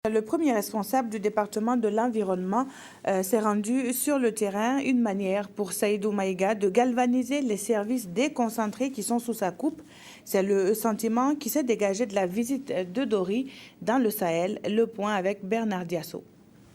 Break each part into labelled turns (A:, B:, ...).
A: Le premier responsable du département de l'environnement s'est rendu sur le terrain, une manière pour Seydou Maïga de galvaniser les services déconcentrés qui sont sous sa coupe. C'est le sentiment qui s'est dégagé de la visite de Dori dans le Sahel. Le point avec Bernard Diasso.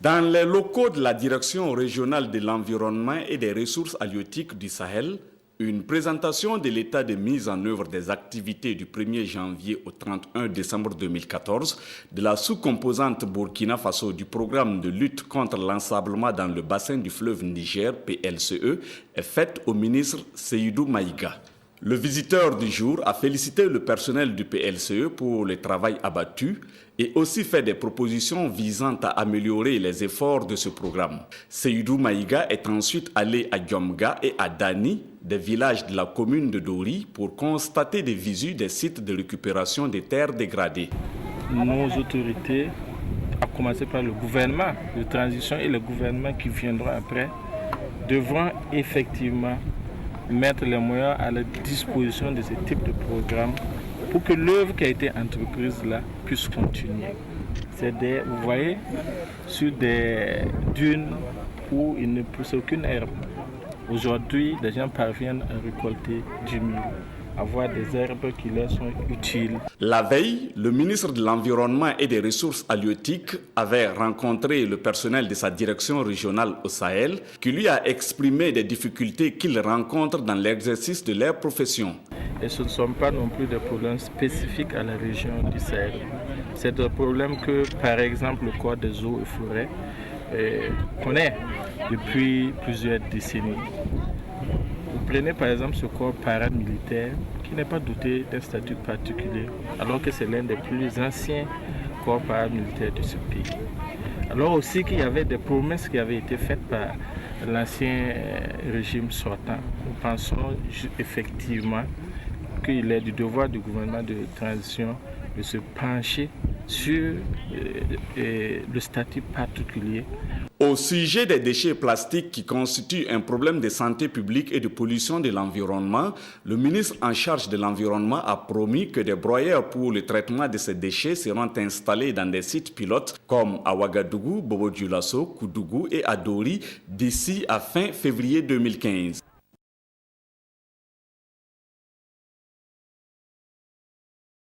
B: Dans les locaux de la Direction régionale de l'environnement et des ressources halieutiques du Sahel, une présentation de l'état de mise en œuvre des activités du 1er janvier au 31 décembre 2014 de la sous-composante Burkina Faso du programme de lutte contre l'ensablement dans le bassin du fleuve Niger, PLCE, est faite au ministre Seydou Maïga. Le visiteur du jour a félicité le personnel du PLCE pour le travail abattu et aussi fait des propositions visant à améliorer les efforts de ce programme. Seydou Maïga est ensuite allé à Diomga et à Dani, des villages de la commune de Dori, pour constater des visus des sites de récupération des terres dégradées.
C: Nos autorités, à commencer par le gouvernement de transition et le gouvernement qui viendront après, devront effectivement mettre les moyens à la disposition de ce type de programme pour que l'œuvre qui a été entreprise là puisse continuer. Vous voyez, sur des dunes où il ne pousse aucune herbe. Aujourd'hui, les gens parviennent à récolter du mil, avoir des herbes qui leur sont utiles.
B: La veille, le ministre de l'Environnement et des Ressources halieutiques avait rencontré le personnel de sa direction régionale au Sahel, qui lui a exprimé des difficultés qu'ils rencontrent dans l'exercice de leur profession.
C: Et ce ne sont pas non plus des problèmes spécifiques à la région du Sahel. C'est des problèmes que, par exemple, le Corps des eaux et forêts connaît depuis plusieurs décennies. Vous prenez par exemple ce corps paramilitaire qui n'est pas doté d'un statut particulier, alors que c'est l'un des plus anciens corps paramilitaires de ce pays. Alors aussi qu'il y avait des promesses qui avaient été faites par l'ancien régime sortant. Nous pensons effectivement qu'il est du devoir du gouvernement de transition de se pencher sur le statut particulier.
B: Au sujet des déchets plastiques qui constituent un problème de santé publique et de pollution de l'environnement, le ministre en charge de l'environnement a promis que des broyeurs pour le traitement de ces déchets seront installés dans des sites pilotes comme à Ouagadougou, Bobo-Dioulasso, Koudougou et à Dori d'ici à fin février 2015.